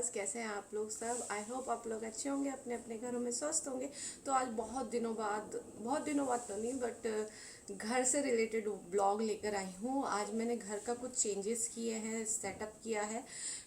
Viewers, कैसे हैं आप लोग सब। आई होप आप लोग अच्छे होंगे, अपने अपने घरों में स्वस्थ होंगे। तो आज बहुत दिनों बाद तो नहीं बट घर से रिलेटेड ब्लॉग लेकर आई हूँ। आज मैंने घर का कुछ चेंजेस किए हैं, सेटअप किया है,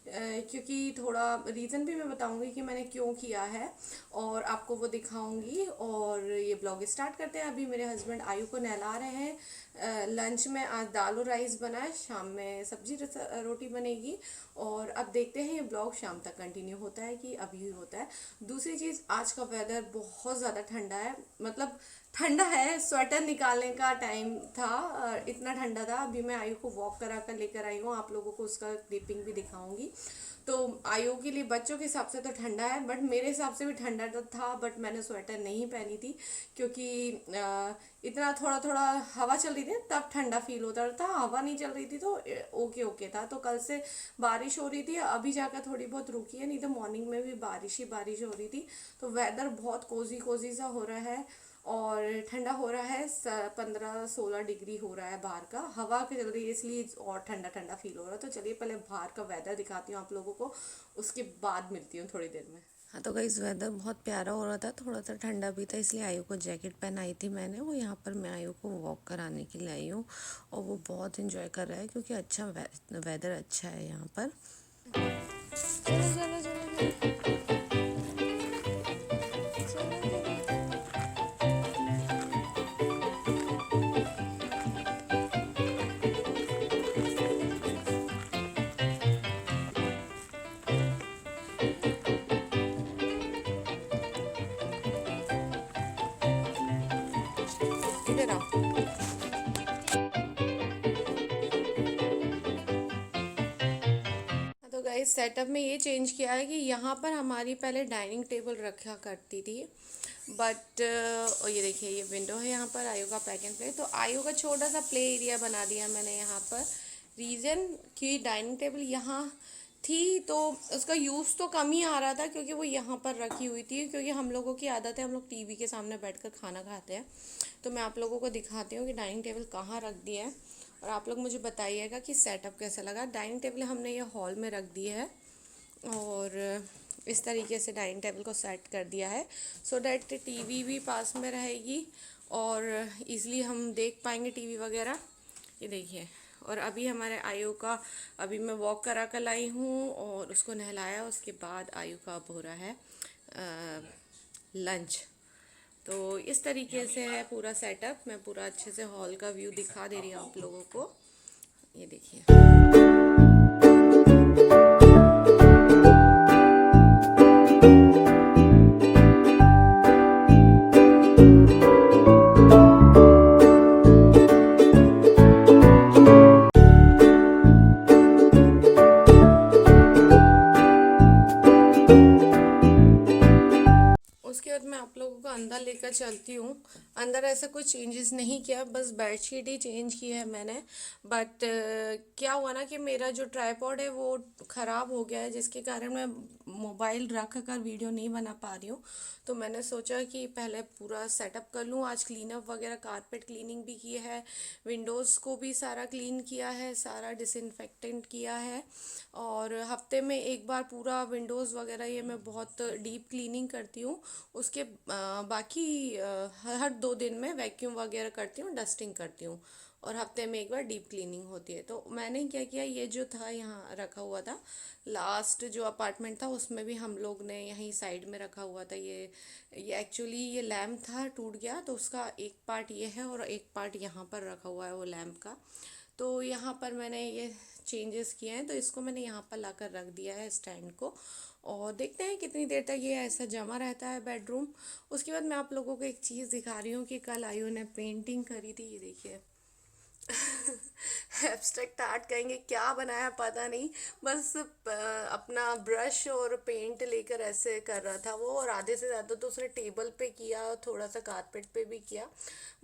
क्योंकि थोड़ा रीज़न भी मैं बताऊंगी कि मैंने क्यों किया है और आपको वो दिखाऊंगी। और ये ब्लॉग स्टार्ट करते हैं। अभी मेरे हस्बैंड आयु को नहला रहे हैं। लंच में आज दाल और राइस बना है, शाम में सब्जी रोटी बनेगी। और अब देखते हैं ये ब्लॉग शाम तक कंटिन्यू होता है कि अभी होता है। दूसरी चीज़, आज का वेदर बहुत ज़्यादा ठंडा है, मतलब ठंडा है, स्वेटर निकालने का टाइम था, इतना ठंडा था। अभी मैं आयु को वॉक करा कर लेकर आई हूँ, आप लोगों को उसका क्लिपिंग भी दिखाऊंगी। तो आयु के लिए बच्चों के हिसाब से तो ठंडा है, बट मेरे हिसाब से भी ठंडा तो था, बट मैंने स्वेटर नहीं पहनी थी क्योंकि इतना थोड़ा थोड़ा हवा चल रही थी तब ठंडा फील होता था। हवा नहीं चल रही थी तो ओके ओके था। तो कल से बारिश हो रही थी, अभी जाकर थोड़ी बहुत रुकी है, नहीं तो मॉर्निंग में भी बारिश ही बारिश हो रही थी। तो वेदर बहुत कोजी कोजी सा हो रहा है और ठंडा हो रहा है। 15-16 डिग्री हो रहा है बाहर का, हवा चल रही है इसलिए और ठंडा ठंडा फील हो रहा है। तो चलिए पहले बाहर का वेदर दिखाती हूँ आप लोगों को, उसके बाद मिलती हूँ थोड़ी देर में। हाँ, तो गाइस वेदर बहुत प्यारा हो रहा था, थोड़ा सा ठंडा भी था, इसलिए आयु को जैकेट पहनाई थी मैंने। वो यहाँ पर मैं आयु को वॉक कराने के लिए आई हूँ और वो बहुत इंजॉय कर रहा है क्योंकि अच्छा वेदर अच्छा है यहाँ पर। चलो चलो चलो चलो इधर आओ। तो गाइस सेटअप में ये चेंज किया है कि यहाँ पर हमारी पहले डाइनिंग टेबल रखा करती थी, बट ये देखिए ये विंडो है, यहाँ पर आयु का पैक एंड प्ले। तो आयु का छोटा सा प्ले एरिया बना दिया मैंने यहाँ पर। रीज़न कि डाइनिंग टेबल यहाँ थी तो उसका यूज़ तो कम ही आ रहा था क्योंकि वो यहाँ पर रखी हुई थी। क्योंकि हम लोगों की आदत है, हम लोग टीवी के सामने बैठकर खाना खाते हैं। तो मैं आप लोगों को दिखाती हूँ कि डाइनिंग टेबल कहाँ रख दिया है और आप लोग मुझे बताइएगा कि सेटअप कैसा लगा। डाइनिंग टेबल हमने ये हॉल में रख दी है और इस तरीके से डाइनिंग टेबल को सेट कर दिया है सो डैट टीवी भी पास में रहेगी और इजीली हम देख पाएंगे टीवी वगैरह। ये देखिए। और अभी हमारे आयु का, अभी मैं वॉक करा कर लाई हूँ और उसको नहलाया, उसके बाद आयु का अब हो रहा है लंच। तो इस तरीके से है पूरा सेटअप। मैं पूरा अच्छे से हॉल का व्यू दिखा दे रही हूँ आप लोगों को। ये देखिए। उसके बाद मैं आप लोगों को अंदर लेकर चलती हूँ। अंदर ऐसा कुछ चेंजेस नहीं किया, बस बेडशीट ही चेंज की है मैंने। बट क्या हुआ ना कि मेरा जो ट्राइपॉड है वो ख़राब हो गया है, जिसके कारण मैं मोबाइल रख कर वीडियो नहीं बना पा रही हूँ। तो मैंने सोचा कि पहले पूरा सेटअप कर लूँ। आज क्लीनअप वगैरह, कारपेट क्लीनिंग भी की है, विंडोज़ को भी सारा क्लीन किया है, सारा डिसइंफेक्टेंट किया है। और हफ्ते में एक बार पूरा विंडोज़ वगैरह ये मैं बहुत डीप क्लीनिंग करती हूँ। उसके बाकी हर 2 दिन में वैक्यूम वगैरह करती हूँ, डस्टिंग करती हूँ और हफ्ते में एक बार डीप क्लीनिंग होती है। तो मैंने क्या किया, ये जो था यहाँ रखा हुआ था, लास्ट जो अपार्टमेंट था उसमें भी हम लोग ने यहीं साइड में रखा हुआ था। ये एक्चुअली ये लैम्प था, टूट गया, तो उसका एक पार्ट ये है और एक पार्ट यहाँ पर रखा हुआ है वो लैम्प का। तो यहाँ पर मैंने ये चेंजेस किए हैं, तो इसको मैंने यहाँ पर लाकर रख दिया है स्टैंड को। और देखते हैं कितनी देर तक ये ऐसा जमा रहता है बेडरूम। उसके बाद मैं आप लोगों को एक चीज़ दिखा रही हूँ कि कल आयु ने पेंटिंग करी थी। ये देखिए। एब्स्ट्रैक्ट आर्ट कहेंगे, क्या बनाया पता नहीं, बस अपना ब्रश और पेंट लेकर ऐसे कर रहा था वो। और आधे से ज़्यादा तो उसने टेबल पे किया, थोड़ा सा कारपेट पे भी किया,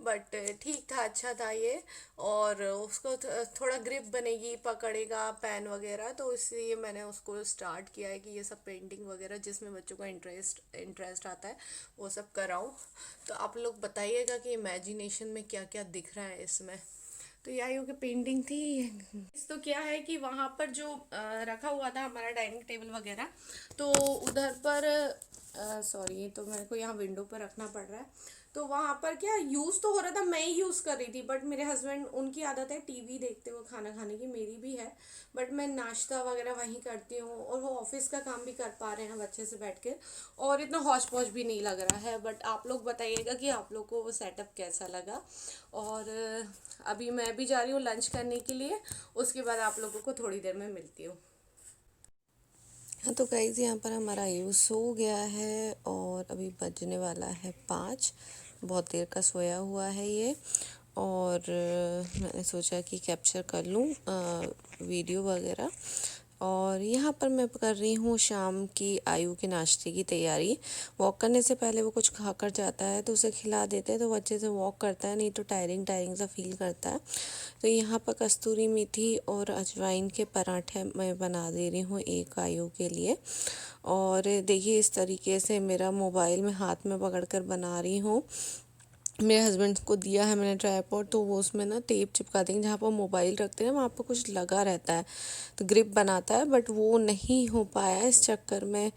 बट ठीक था, अच्छा था ये। और उसको थोड़ा ग्रिप बनेगी, पकड़ेगा पेन वगैरह, तो इसलिए मैंने उसको स्टार्ट किया है कि ये सब पेंटिंग वगैरह जिसमें बच्चों का इंटरेस्ट आता है वो सब कराऊँ। तो आप लोग बताइएगा कि इमेजिनेशन में क्या क्या दिख रहा है इसमें। तो ये आयु की पेंटिंग थी। तो क्या है कि वहाँ पर जो रखा हुआ था हमारा डाइनिंग टेबल वगैरह, तो उधर पर सॉरी, तो मेरे को यहाँ विंडो पर रखना पड़ रहा है। तो वहाँ पर क्या यूज़ तो हो रहा था, मैं ही यूज़ कर रही थी, बट मेरे हस्बैंड, उनकी आदत है टीवी देखते हुए खाना खाने की, मेरी भी है, बट मैं नाश्ता वगैरह वहीं करती हूँ, और वो ऑफिस का काम भी कर पा रहे हैं अच्छे से बैठ के, और इतना हौच पौच भी नहीं लग रहा है। बट आप लोग बताइएगा कि आप लोग को वो सेटअप कैसा लगा। और अभी मैं भी जा रही हूँ लंच करने के लिए, उसके बाद आप लोगों को थोड़ी देर में मिलती हूँ। हाँ, तो गाइस यहाँ पर हमारा आयु सो गया है और अभी बजने वाला है 5। बहुत देर का सोया हुआ है ये। और मैंने सोचा कि कैप्चर कर लूँ वीडियो वगैरह। और यहाँ पर मैं कर रही हूँ शाम की आयु के नाश्ते की तैयारी। वॉक करने से पहले वो कुछ खा कर जाता है, तो उसे खिला देते हैं तो वो अच्छे से वॉक करता है, नहीं तो टायरिंग टायरिंग सा फील करता है। तो यहाँ पर कस्तूरी मेथी और अजवाइन के पराठे मैं बना दे रही हूँ एक आयु के लिए। और देखिए इस तरीके से मेरा मोबाइल में हाथ में पकड़ कर बना रही हूँ। मेरे हस्बैंड को दिया है मैंने ट्राइपॉड, तो वो उसमें ना टेप चिपका देंगे, जहाँ पर मोबाइल रखते हैं वहाँ पर कुछ लगा रहता है तो ग्रिप बनाता है, बट वो नहीं हो पाया, इस चक्कर में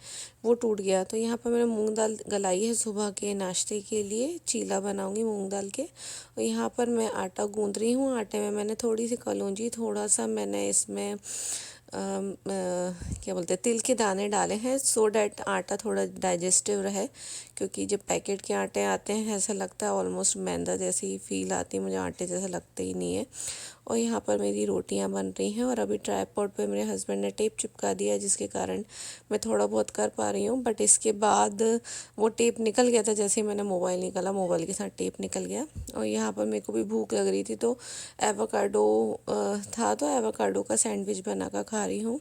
वो टूट गया। तो यहाँ पर मैंने मूंग दाल गलाई है सुबह के नाश्ते के लिए, चीला बनाऊंगी मूंग दाल के। और यहाँ पर मैं आटा गूंद रही हूँ। आटे में मैंने थोड़ी सी कलौंजी, थोड़ा सा मैंने इसमें क्या बोलते हैं तिल के दाने डाले हैं, सो डैट आटा थोड़ा डाइजेस्टिव रहे, क्योंकि जब पैकेट के आटे आते हैं ऐसा लगता है ऑलमोस्ट मैदा जैसी फील आती है, मुझे आटे जैसा लगता ही नहीं है। और यहाँ पर मेरी रोटियां बन रही हैं, और अभी ट्राइपॉड पे मेरे हस्बैंड ने टेप चिपका दिया है, जिसके कारण मैं थोड़ा बहुत कर पा रही हूँ। बट इसके बाद वो टेप निकल गया था, जैसे ही मैंने मोबाइल निकाला मोबाइल के साथ टेप निकल गया। और यहाँ पर मेरे को भी भूख लग रही थी, तो एवोकाडो था, तो एवोकाडो का सैंडविच बना कर खा रही हूँ।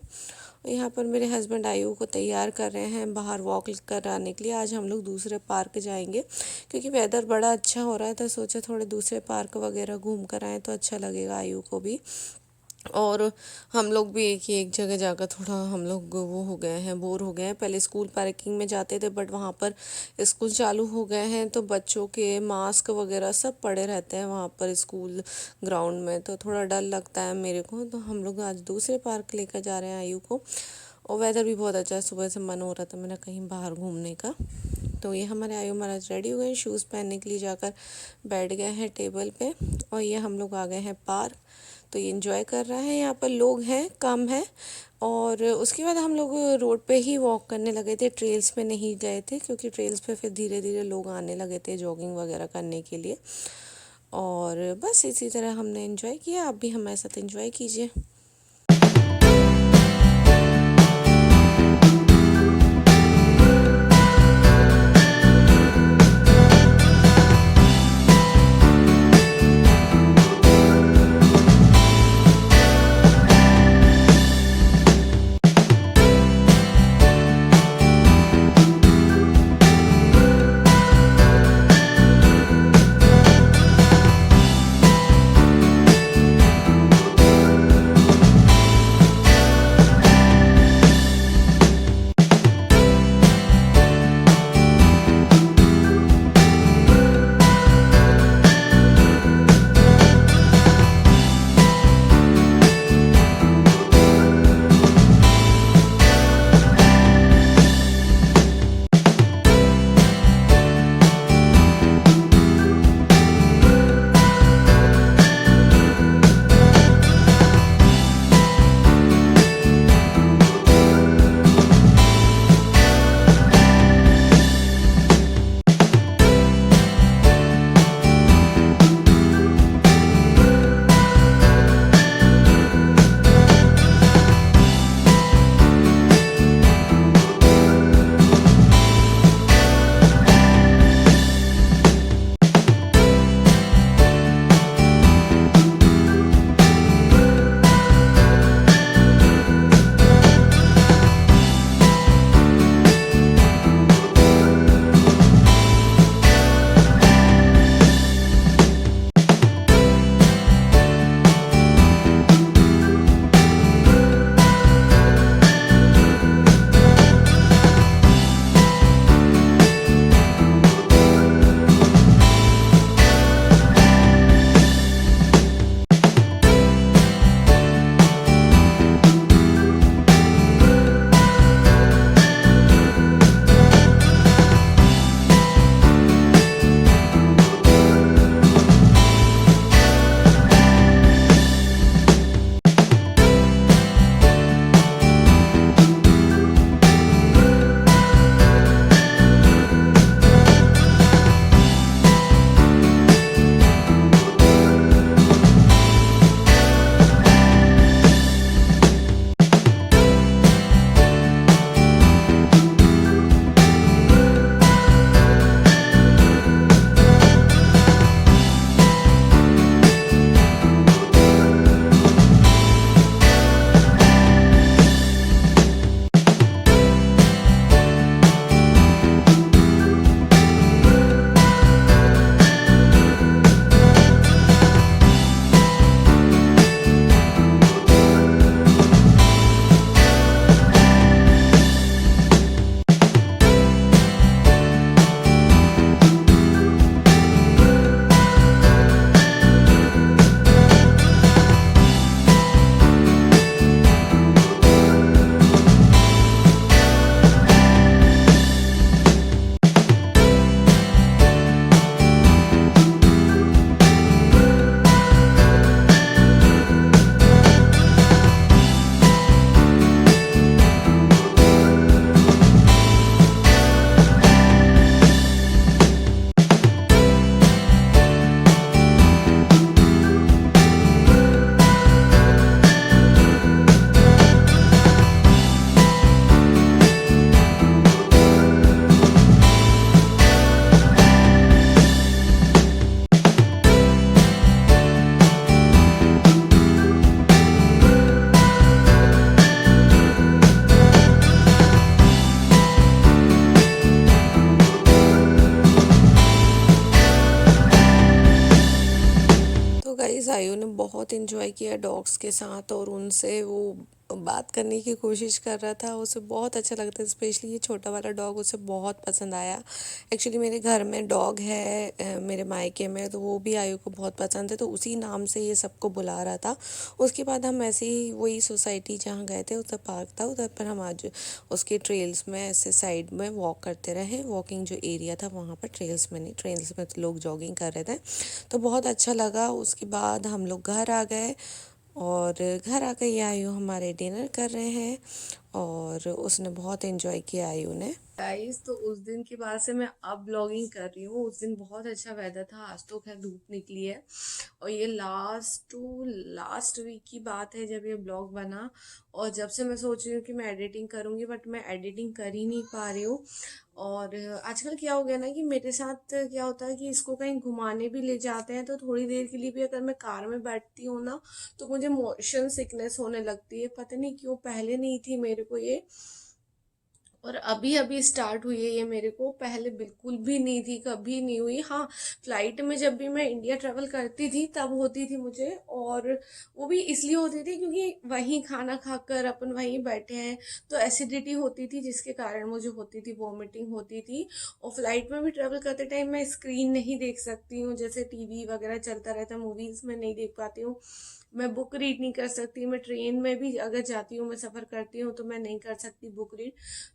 और यहाँ पर मेरे हस्बैंड आयु को तैयार कर रहे हैं बाहर वॉक कराने के लिए। आज हम लोग दूसरे पार्क जाएंगे, क्योंकि वेदर बड़ा अच्छा हो रहा है, तो सोचा थोड़े दूसरे पार्क वगैरह घूम कर आएँ तो अच्छा लगेगा आयु को भी। और हम लोग भी एक ही एक जगह जाकर थोड़ा हम लोग वो हो गए हैं, बोर हो गए हैं। पहले स्कूल पार्किंग में जाते थे, बट वहाँ पर स्कूल चालू हो गए हैं, तो बच्चों के मास्क वगैरह सब पड़े रहते हैं वहाँ पर स्कूल ग्राउंड में, तो थोड़ा डर लगता है मेरे को। तो हम लोग आज दूसरे पार्क लेकर जा रहे हैं आयु को। और वेदर भी बहुत अच्छा है, सुबह से मन हो रहा था मेरा कहीं बाहर घूमने का। तो ये हमारे आयु महाराज रेडी हो गए, शूज़ पहनने के लिए जाकर बैठ गए हैं टेबल पे। और ये हम लोग आ गए हैं पार्क, तो ये एंजॉय कर रहा है। यहाँ पर लोग हैं, कम है। और उसके बाद हम लोग रोड पे ही वॉक करने लगे थे, ट्रेल्स पे नहीं गए थे, क्योंकि ट्रेल्स पे फिर धीरे धीरे लोग आने लगे थे जॉगिंग वगैरह करने के लिए। और बस इसी तरह हमने एंजॉय किया। आप भी हमारे साथ एंजॉय कीजिए। आयु ने बहुत एंजॉय किया डॉग्स के साथ और उनसे वो बात करने की कोशिश कर रहा था। उसे बहुत अच्छा लगता है, स्पेशली ये छोटा वाला डॉग उसे बहुत पसंद आया। एक्चुअली मेरे घर में डॉग है मेरे मायके में, तो वो भी आयु को बहुत पसंद है, तो उसी नाम से ये सबको बुला रहा था। उसके बाद हम ऐसे ही वही सोसाइटी जहाँ गए थे उधर पार्क था, उधर पर हम आज उसके ट्रेल्स में ऐसे साइड में वॉक करते रहे। वॉकिंग जो एरिया था वहाँ पर ट्रेल्स में नहीं, ट्रेल्स में तो लोग जॉगिंग कर रहे थे, तो बहुत अच्छा लगा। उसके बाद हम लोग घर आ गए और घर आकर ये आयु हमारे डिनर कर रहे हैं और उसने बहुत एंजॉय किया आयु ने। गाइस, तो उस दिन के बाद से मैं अब ब्लॉगिंग कर रही हूँ। उस दिन बहुत अच्छा वेदर था, आज तो खैर धूप निकली है और ये लास्ट वीक की बात है जब ये ब्लॉग बना। और जब से मैं सोच रही हूँ कि मैं एडिटिंग करूँगी, बट मैं एडिटिंग कर ही नहीं पा रही हूँ। और आजकल क्या हो गया ना कि मेरे साथ क्या होता है कि इसको कहीं घुमाने भी ले जाते हैं तो थोड़ी देर के लिए भी अगर मैं कार में बैठती हूँ ना तो मुझे मोशन सिकनेस होने लगती है। पता नहीं क्यों, पहले नहीं थी मेरे को ये, और अभी अभी स्टार्ट हुई है ये मेरे को। पहले बिल्कुल भी नहीं थी, कभी नहीं हुई। हाँ, फ्लाइट में जब भी मैं इंडिया ट्रेवल करती थी तब होती थी मुझे, और वो भी इसलिए होती थी क्योंकि वहीं खाना खाकर अपन वहीं बैठे हैं तो एसिडिटी होती थी, जिसके कारण मुझे होती थी, वॉमिटिंग होती थी। और फ्लाइट में भी ट्रेवल करते टाइम मैं स्क्रीन नहीं देख सकती हूँ, जैसे टीवी वगैरह चलता रहता है, मूवीज में नहीं देख पाती हूँ। मैं बुक रीड नहीं कर सकती, मैं ट्रेन में भी अगर जाती हूँ, मैं सफ़र करती हूँ तो मैं नहीं कर सकती बुक रीड।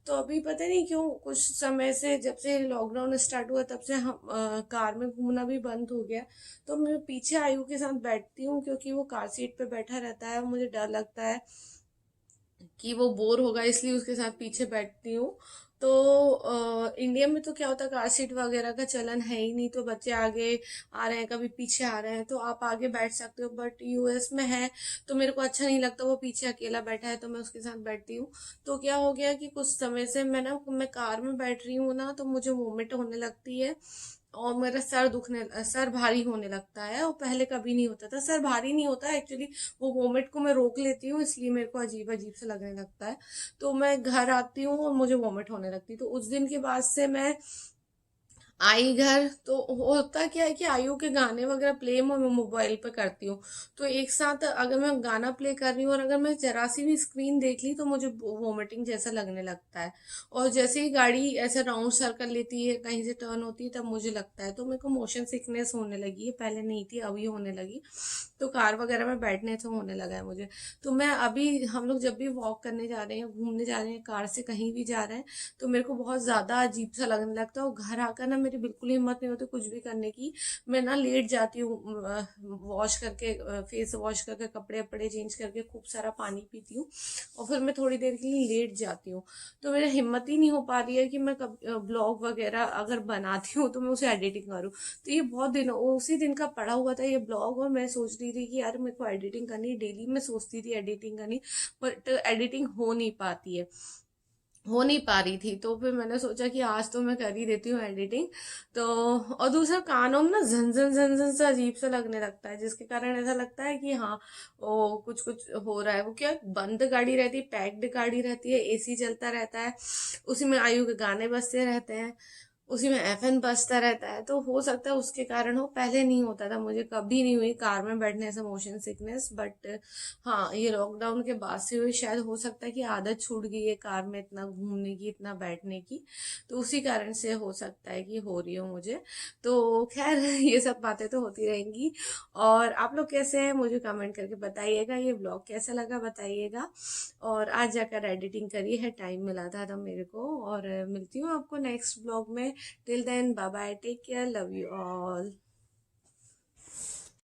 तो अभी पता नहीं क्यों कुछ समय से, जब से लॉकडाउन स्टार्ट हुआ तब से हम कार में घूमना भी बंद हो गया। तो मैं पीछे आयु के साथ बैठती हूँ क्योंकि वो कार सीट पे बैठा रहता है, मुझे डर लगता है कि वो बोर होगा, इसलिए उसके साथ पीछे बैठती हूँ। तो इंडिया में तो क्या होता है, कार सीट वगैरह का चलन है ही नहीं, तो बच्चे आगे आ रहे हैं कभी पीछे आ रहे हैं तो आप आगे बैठ सकते हो, बट यूएस में है तो मेरे को अच्छा नहीं लगता, वो पीछे अकेला बैठा है तो मैं उसके साथ बैठती हूँ। तो क्या हो गया कि कुछ समय से मैं कार में बैठ रही हूँ ना तो मुझे वोमिट होने लगती है और मेरा सर भारी होने लगता है। और पहले कभी नहीं होता था, सर भारी नहीं होता एक्चुअली, वो वोमिट को मैं रोक लेती हूँ इसलिए मेरे को अजीब अजीब से लगने लगता है। तो मैं घर आती हूँ और मुझे वोमिट होने लगती है। तो उस दिन के बाद से मैं आई घर, तो होता क्या है कि आयु के गाने वगैरह प्ले मैं मोबाइल पे करती हूँ, तो एक साथ अगर मैं गाना प्ले कर रही हूँ और अगर मैं जरा सी भी स्क्रीन देख ली तो मुझे वोमिटिंग जैसा लगने लगता है। और जैसे ही गाड़ी ऐसे राउंड सर्कल लेती है, कहीं से टर्न होती है, तब मुझे लगता है। तो मेरे को मोशन सिकनेस होने लगी है, पहले नहीं थी अभी होने लगी। तो कार वगैरह में बैठने से होने लगा है मुझे। तो मैं अभी, हम लोग जब भी वॉक करने जा रहे हैं, घूमने जा रहे हैं, कार से कहीं भी जा रहे हैं, तो मेरे को बहुत ज़्यादा अजीब सा लगने लगता है। और घर आकर ना मेरी बिल्कुल हिम्मत नहीं होती कुछ भी करने की। मैं ना लेट जाती हूँ, वॉश करके, फेस वॉश करके, कपड़े वपड़े चेंज करके, खूब सारा पानी पीती हूँ और फिर मैं थोड़ी देर के लिए लेट जाती हूँ। तो मेरी हिम्मत ही नहीं हो पा रही है कि मैं ब्लॉग वगैरह अगर बनाती हूँ तो मैं उसे एडिटिंग करूँ। तो ये बहुत दिन, उसी दिन का पड़ा हुआ था ये ब्लॉग, और मैं सोच रही थी कि यार मेरे को एडिटिंग करनी, डेली मैं सोचती थी एडिटिंग करनी, बट एडिटिंग हो नहीं पा रही थी। तो फिर मैंने सोचा कि आज तो मैं कर ही देती हूँ एडिटिंग। तो और दूसरा, कानों में ना झनझन झनझन सा अजीब सा लगने लगता है, जिसके कारण ऐसा लगता है कि हाँ वो कुछ कुछ हो रहा है। वो क्या, बंद गाड़ी रहती है, पैक्ड गाड़ी रहती है, एसी चलता रहता है, उसी में आयु के गाने बजते रहते हैं, उसी में एफएन बजता रहता है, तो हो सकता है उसके कारण हो। पहले नहीं होता था, मुझे कभी नहीं हुई कार में बैठने से मोशन सिकनेस, बट हाँ ये लॉकडाउन के बाद से हुई। शायद हो सकता है कि आदत छूट गई है कार में इतना घूमने की, इतना बैठने की, तो उसी कारण से हो सकता है कि हो रही हो मुझे। तो खैर ये सब बातें तो होती रहेंगी। और आप लोग कैसे हैं मुझे कमेंट करके बताइएगा, ये ब्लॉग कैसा लगा बताइएगा। और आज जाकर एडिटिंग करी है, टाइम मिला था तब मेरे को। और मिलती हूँ आपको नेक्स्ट ब्लॉग में। Till then bye bye, take care, love you all.